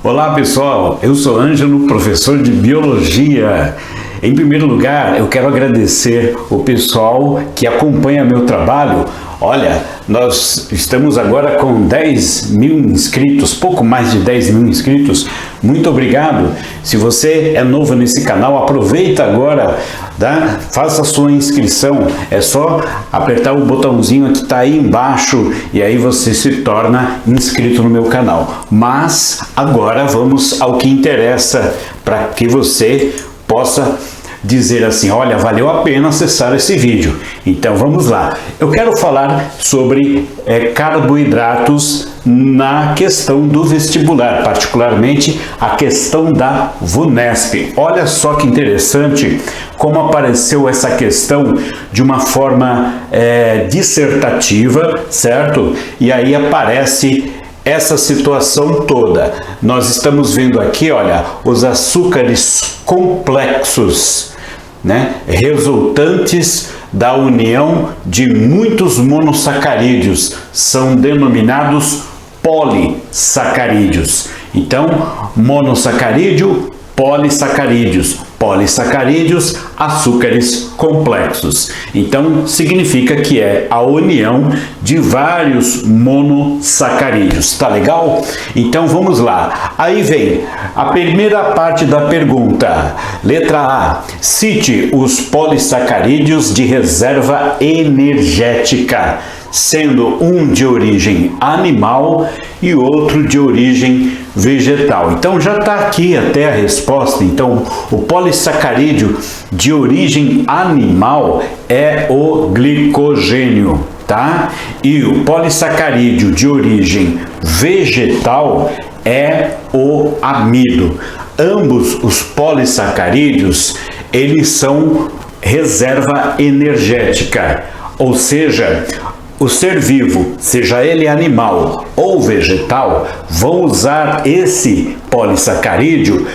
Olá pessoal, eu sou Ângelo, professor de Biologia. Em primeiro lugar, eu quero agradecer o pessoal que acompanha meu trabalho. Olha, nós estamos agora com 10 mil inscritos, pouco mais de 10 mil inscritos. Muito obrigado. Se você é novo nesse canal, aproveita agora, tá? Faça a sua inscrição. É só apertar o botãozinho que está aí embaixo e aí você se torna inscrito no meu canal. Mas agora vamos ao que interessa para que você possa dizer assim, olha, valeu a pena acessar esse vídeo. Então vamos lá. Eu quero falar sobre carboidratos na questão do vestibular, particularmente a questão da VUNESP. Olha só que interessante como apareceu essa questão de uma forma dissertativa, certo? E aí aparece essa situação toda. Nós estamos vendo aqui, olha, os açúcares complexos, né, resultantes da união de muitos monossacarídeos, são denominados polissacarídeos. Então, monossacarídeo, polissacarídeos, açúcares complexos. Então, significa que é a união de vários monossacarídeos. Tá legal? Então, vamos lá. Aí vem a primeira parte da pergunta. Letra A. Cite os polissacarídeos de reserva energética, sendo um de origem animal e outro de origem vegetal. Então já está aqui até a resposta. Então o polissacarídeo de origem animal é o glicogênio, tá? E o polissacarídeo de origem vegetal é o amido. Ambos os polissacarídeos, eles são reserva energética, ou seja, o ser vivo, seja ele animal ou vegetal, vão usar esse polissacarídeo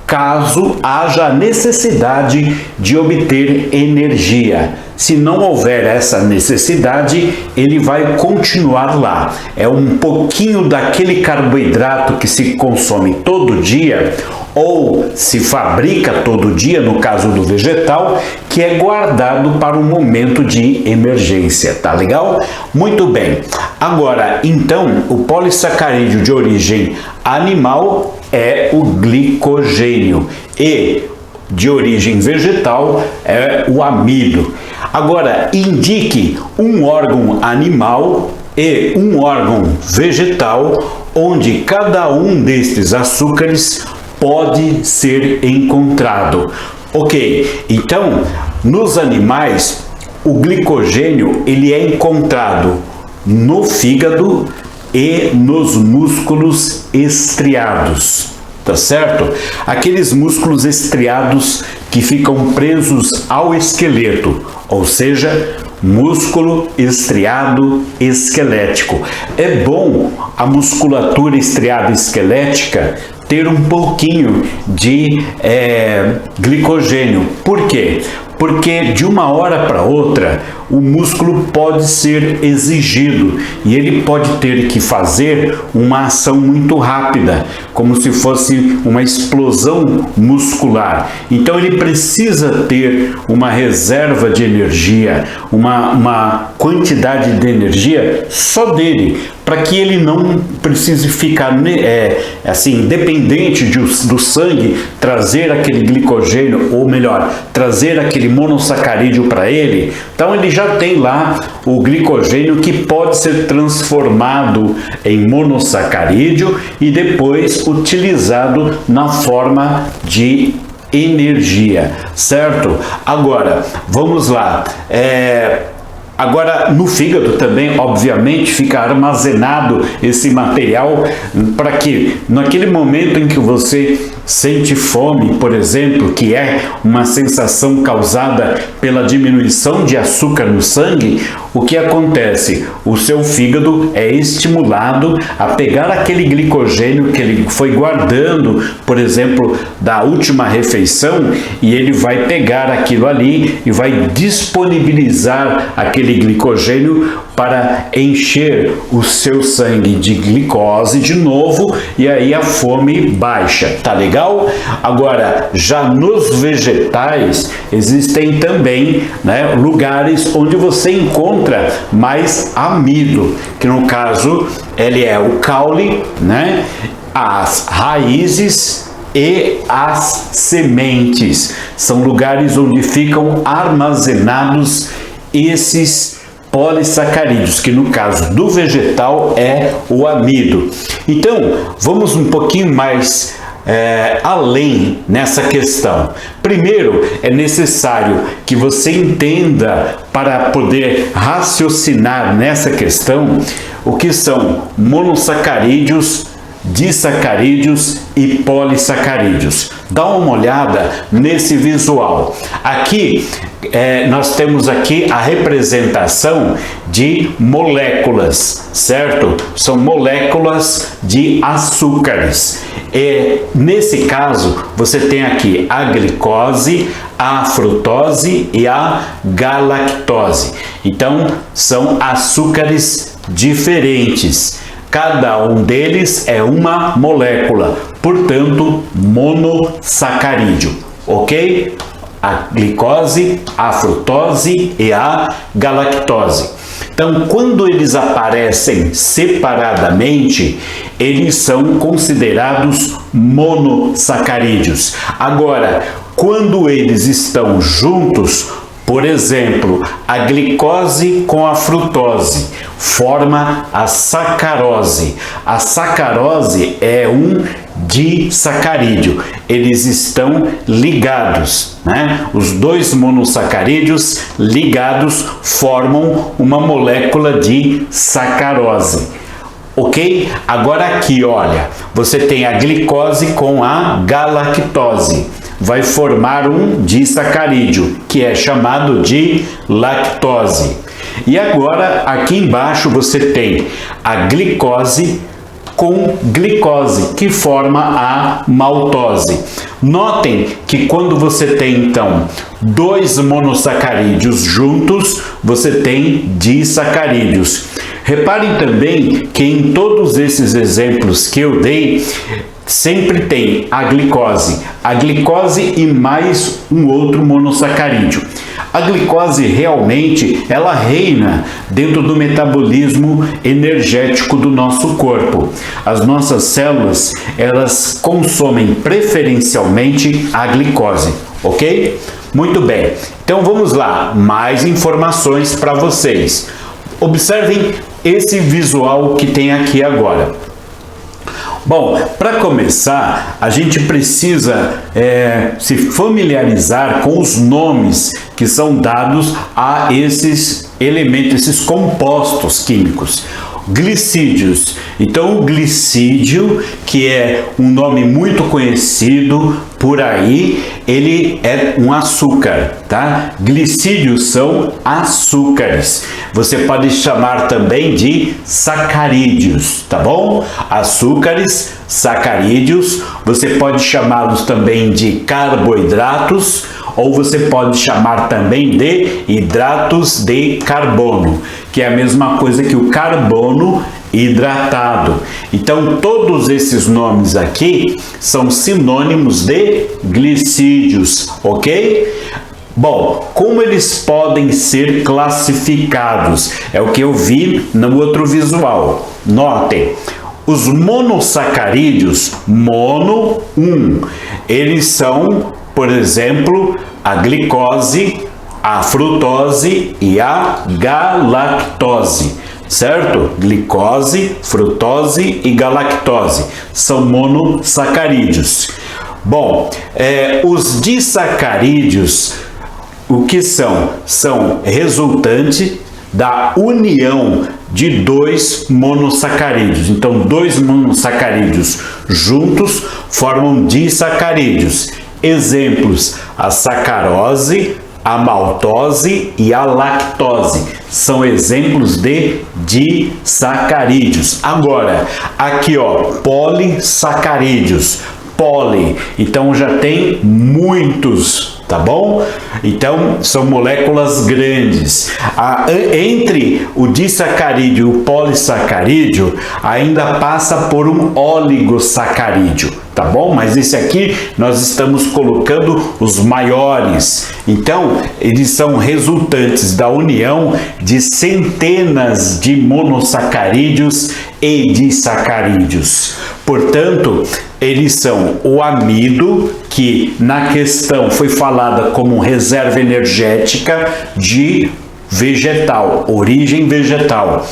caso haja necessidade de obter energia. Se não houver essa necessidade, ele vai continuar lá. É um pouquinho daquele carboidrato que se consome todo dia ou se fabrica todo dia, no caso do vegetal, que é guardado para um momento de emergência, tá legal? Muito bem. Agora, então, o polissacarídeo de origem animal é o glicogênio e de origem vegetal é o amido. Agora, indique um órgão animal e um órgão vegetal onde cada um destes açúcares pode ser encontrado. Ok, então, nos animais, o glicogênio ele é encontrado no fígado e nos músculos estriados, tá certo? Aqueles músculos estriados que ficam presos ao esqueleto, ou seja, músculo estriado esquelético. É bom a musculatura estriada esquelética ter um pouquinho de glicogênio. Por quê? Porque de uma hora para outra o músculo pode ser exigido e ele pode ter que fazer uma ação muito rápida, como se fosse uma explosão muscular. Então ele precisa ter uma reserva de energia, uma quantidade de energia só dele, para que ele não precise ficar assim, dependente do sangue trazer aquele glicogênio, ou melhor, trazer aquele monossacarídeo para ele. Então ele já tem lá o glicogênio que pode ser transformado em monossacarídeo e depois utilizado na forma de energia, certo? Agora, vamos lá. Agora, no fígado também, obviamente, fica armazenado esse material para que, naquele momento em que você sente fome, por exemplo, que é uma sensação causada pela diminuição de açúcar no sangue, o que acontece? O seu fígado é estimulado a pegar aquele glicogênio que ele foi guardando, por exemplo, da última refeição, e ele vai pegar aquilo ali e vai disponibilizar aquele glicogênio para encher o seu sangue de glicose de novo e aí a fome baixa, tá legal? Agora, já nos vegetais existem também, né, lugares onde você encontra mais amido, que no caso ele é o caule, né, as raízes e as sementes. São lugares onde ficam armazenados esses polissacarídeos, que no caso do vegetal é o amido. Então, vamos um pouquinho mais além nessa questão. Primeiro, é necessário que você entenda, para poder raciocinar nessa questão, o que são monossacarídeos, disacarídeos e polissacarídeos. Dá uma olhada nesse visual. Aqui nós temos aqui a representação de moléculas, certo? São moléculas de açúcares. Nesse caso, você tem aqui a glicose, a frutose e a galactose. Então, são açúcares diferentes. Cada um deles é uma molécula, portanto, monossacarídeo, ok? A glicose, a frutose e a galactose. Então, quando eles aparecem separadamente, eles são considerados monossacarídeos. Agora, quando eles estão juntos, por exemplo, a glicose com a frutose forma a sacarose. A sacarose é um disacarídeo. Eles estão ligados, né? Os dois monossacarídeos ligados formam uma molécula de sacarose. Ok? Agora aqui, olha, você tem a glicose com a galactose. Vai formar um disacarídeo, que é chamado de lactose. E agora, aqui embaixo, você tem a glicose com glicose, que forma a maltose. Notem que quando você tem, então, dois monossacarídeos juntos, você tem disacarídeos. Reparem também que em todos esses exemplos que eu dei, sempre tem a glicose e mais um outro monossacarídeo. A glicose realmente, ela reina dentro do metabolismo energético do nosso corpo. As nossas células, elas consomem preferencialmente a glicose, ok? Muito bem, então vamos lá, mais informações para vocês. Observem esse visual que tem aqui agora. Bom, para começar, a gente precisa se familiarizar com os nomes que são dados a esses elementos, esses compostos químicos. Glicídios. Então, o glicídio, que é um nome muito conhecido por aí, ele é um açúcar, tá? Glicídios são açúcares. Você pode chamar também de sacarídeos, tá bom? Açúcares, sacarídeos. Você pode chamá-los também de carboidratos, ou você pode chamar também de hidratos de carbono, que é a mesma coisa que o carbono hidratado. Então, todos esses nomes aqui são sinônimos de glicídios, ok? Bom, como eles podem ser classificados? É o que eu vi no outro visual. Notem, os monossacarídeos, mono 1, eles são, por exemplo, a glicose, a frutose e a galactose, certo? Glicose, frutose e galactose são monossacarídeos. Bom, os disacarídeos, o que são? São resultante da união de dois monossacarídeos. Então, dois monossacarídeos juntos formam disacarídeos. Exemplos: a sacarose, a maltose e a lactose são exemplos de disacarídeos. Agora, aqui ó, polissacarídeos. Poli, então já tem muitos tá bom? Então, são moléculas grandes. Entre o disacarídeo e o polissacarídeo, ainda passa por um oligosacarídeo, tá bom? Mas esse aqui nós estamos colocando os maiores. Então, eles são resultantes da união de centenas de monossacarídeos e disacarídeos. Portanto, eles são o amido, que na questão foi falada como reserva energética de vegetal, origem vegetal.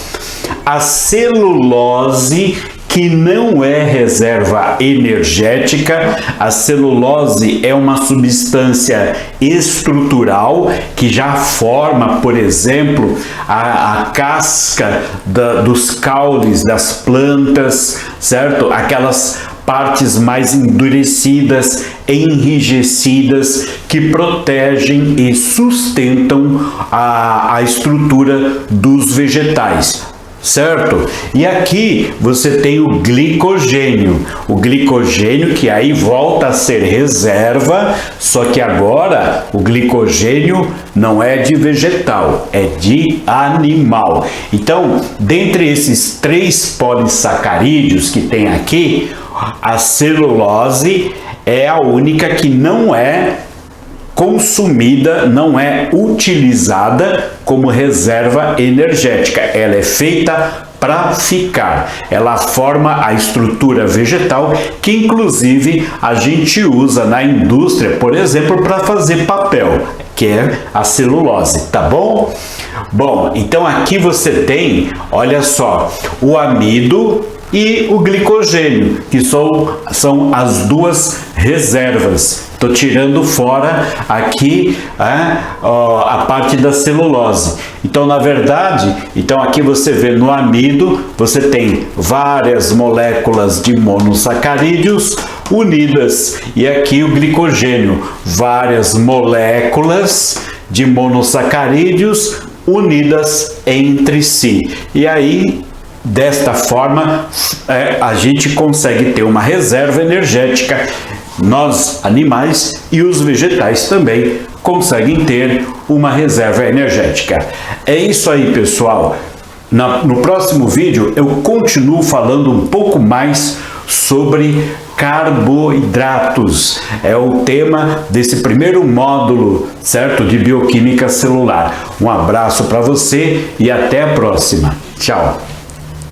A celulose, que não é reserva energética. A celulose é uma substância estrutural que já forma, por exemplo, a casca dos caules das plantas, certo? Aquelas partes mais endurecidas, enrijecidas, que protegem e sustentam a estrutura dos vegetais. Certo? E aqui você tem o glicogênio que aí volta a ser reserva, só que agora o glicogênio não é de vegetal, é de animal. Então, dentre esses 3 polissacarídeos que tem aqui, a celulose é a única que não é consumida, não é utilizada como reserva energética. Ela é feita para ficar. Ela forma a estrutura vegetal que inclusive a gente usa na indústria, por exemplo, para fazer papel, que é a celulose, tá bom? Bom, então aqui você tem, olha só, o amido e o glicogênio, que são as duas reservas. Estou tirando fora aqui a parte da celulose. Então, na verdade, aqui você vê no amido, você tem várias moléculas de monossacarídeos unidas. E aqui o glicogênio, várias moléculas de monossacarídeos unidas entre si. E aí, desta forma, a gente consegue ter uma reserva energética. Nós, animais, e os vegetais também conseguem ter uma reserva energética. É isso aí, pessoal. No próximo vídeo eu continuo falando um pouco mais sobre carboidratos. É o tema desse primeiro módulo, certo? De bioquímica celular. Um abraço para você e até a próxima. Tchau!